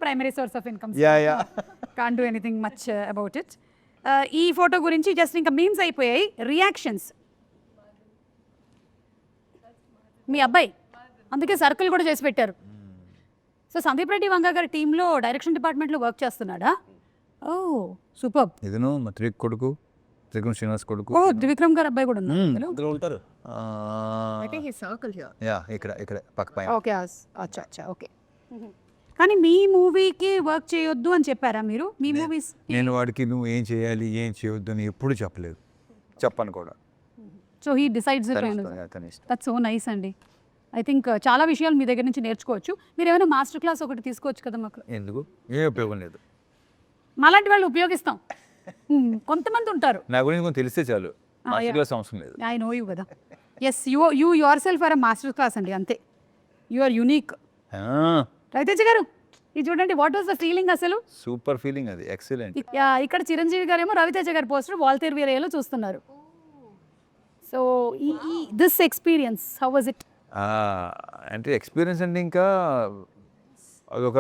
Primary source of income. Yeah can't do anything much about it. ఈ photo గురించి just ఇంకా memes అయిపోయాయి. Reactions. మీ అబ్బాయి అందుకే సర్కిల్ కూడా చేసి పెట్టారు. సో సందీప్ రెడ్డి వంగ గారి టీంలో డైరెక్షన్ డిపార్ట్మెంట్లో వర్క్ చేస్తున్నాడా? ఓ సూపర్. ఇదను మా కొడుకు త్రివిక్రమ్ శ్రీనివాస్ కొడుకు. ఓ త్రివిక్రమ్ గారు అబ్బాయి కూడా ఉన్నారు. ఇందులో ఉంటారు. యా ఇక్కడ పక్క పైన. ఓకే అచ్చా అచ్చా ఓకే. కానీ మీ మూవీకి వర్క్ చేయొద్దు అని చెప్పారా మీరు? మీ మూవీస్ నేను వాడికి నువ్వు ఏం చేయాలి ఏం చేయొద్దు అని ఎప్పుడు చెప్పలేదు, చెప్పను కూడా. So he decides it. That's so nice అండి. ఐ థింక్ చాలా విషయాలు మీ దగ్గర నుంచి నేర్చుకోవచ్చు. మీరు ఏమైనా మాస్టర్ క్లాస్ ఒకటి తీసుకోవచ్చు కదా మాకు. ఎందుకు? ఏ ఉపయోగం లేదు. మాలాంటి వాళ్ళు ఉపయోగిస్తాం. కొంతమంది ఉంటారు. నా గురించి కొంచెం తెలిస్తే చాలు, మాస్టర్ క్లాస్ అవసరం లేదు. ఐ నో యూ కదా. Yes you yourself are master class అండి, అంతే. You are unique. రవితేజ గారు ఇది చూడండి, వాట్ వాస్ ద ఫీలింగ్ అసలు? సూపర్ ఫీలింగ్, అది ఎక్సలెంట్. ఇక్కడ చిరంజీవి గారేమో రవితేజ గారి పోస్టర్ వాల్తేరు వీరయ్యలో చూస్తున్నారు. So this experience how was it? అంటే ఎక్స్పీరియన్స్ అంటే ఇంకా అదొక,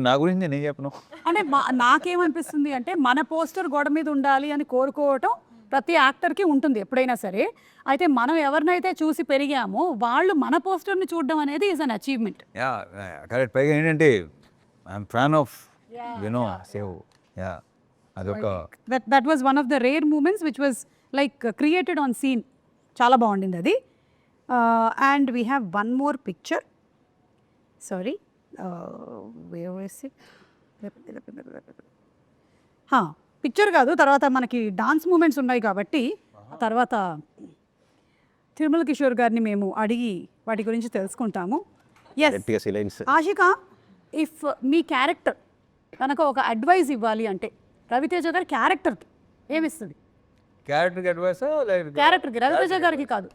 నా గురించి నేను ఏం చెప్పను. అంటే నాకేమనిపిస్తుంది అంటే మన పోస్టర్ గోడ మీద ఉండాలి అని కోరుకోవటం ప్రతి యాక్టర్కి ఉంటుంది ఎప్పుడైనా సరే. అయితే మనం ఎవరినైతే చూసి పెరిగామో వాళ్ళు మన పోస్టర్ని చూడడం అనేది is an achievement. Yeah correct. పైగా ఏంటంటే I'm fan of save. Yeah అదొక that was one of the rare moments which was like created on scene. చాలా బాగుండింది అది. And we have one more picture. Sorry, picture కాదు, తర్వాత మనకి dance moments ఉన్నాయి కాబట్టి తర్వాత తిరుమల కిషోర్ గారిని మేము అడిగి వాటి గురించి తెలుసుకుంటాము. ఎస్ ఆషిక, ఇఫ్ మీ క్యారెక్టర్ కనుక ఒక అడ్వైస్ ఇవ్వాలి అంటే రవితేజ గారి క్యారెక్టర్కి ఏమిస్తుంది? క్యారెక్టర్కి అడ్వైస్? క్యారెక్టర్కి, రవితేజ గారికి కాదు.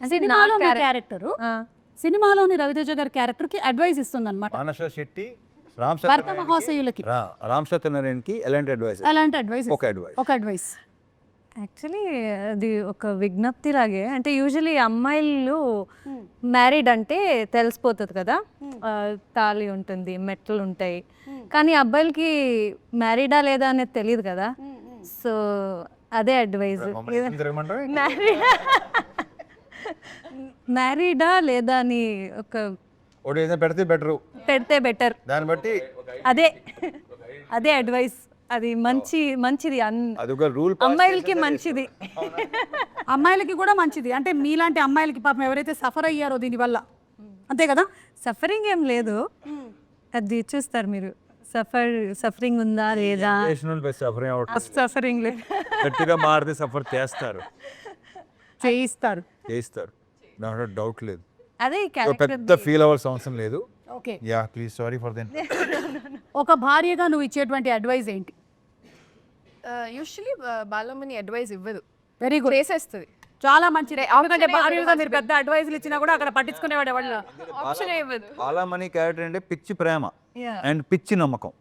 సినిమాలో క్యారెక్టర్, సినిమాలోని రవితేజ గారి క్యారెక్టర్కి అడ్వైస్ ఇస్తుంది అనమాట. మానస శెట్టి భర్త మహాశయులకి, రామ్ సత్యనారాయణకి ఎలాంటి అడ్వైస్? ఒక అడ్వైస్ యాక్చువల్లీ అది ఒక విజ్ఞప్తి లాగే. అంటే యూజువలీ అమ్మాయిలు మ్యారీడ్ అంటే తెలిసిపోతుంది కదా, తాళి ఉంటుంది, మెట్లు ఉంటాయి. కానీ అబ్బాయిలకి మ్యారీడా లేదా అనేది తెలియదు కదా. సో అదే అడ్వైజ్. మ్యారీడా లేదా అని ఒక పెడితే బెటర్, దాన్ని బట్టి అదే అడ్వైస్. అది మంచిది అమ్మాయిలకి మంచిది, అమ్మాయిలకి కూడా మంచిది. అంటే మీలాంటి అమ్మాయిలకి పాపం ఎవరైతే సఫర్ అయ్యారో దీనివల్ల, అంతే కదా. సఫరింగ్ ఏం లేదు, అది చూస్తారు మీరు. సఫరింగ్ ఉందా లేదా? సఫరింగ్ లేదు, గట్టిగా మారితే సఫర్ చేయిస్తారు, దాంట్లో డౌట్ లేదు. అదే పెద్ద ఫీల్ అవ్వాల్సిన అవసరం లేదు. Okay yeah please, sorry for then. ఒక భార్యగా నువ్వు ఇచ్చేటువంటి అడ్వైస్ ఏంటి? యూజువల్లీ బాలమని అడ్వైస్ ఇవ్వదు, వెరీ గుడ్, చేసేస్తుంది. చాలా మంచిదే. ఎందుకంటే భార్యగా మీరు పెద్ద అడ్వైస్లు ఇచ్చినా కూడా అక్కడ పట్టించుకునేవాడు ఎవరు? ఆప్షన్ ఇవ్వదు. బాలమణి క్యారెక్టర్ అంటే పిచ్చి ప్రేమ అండ్ పిచ్చి నమ్మకం.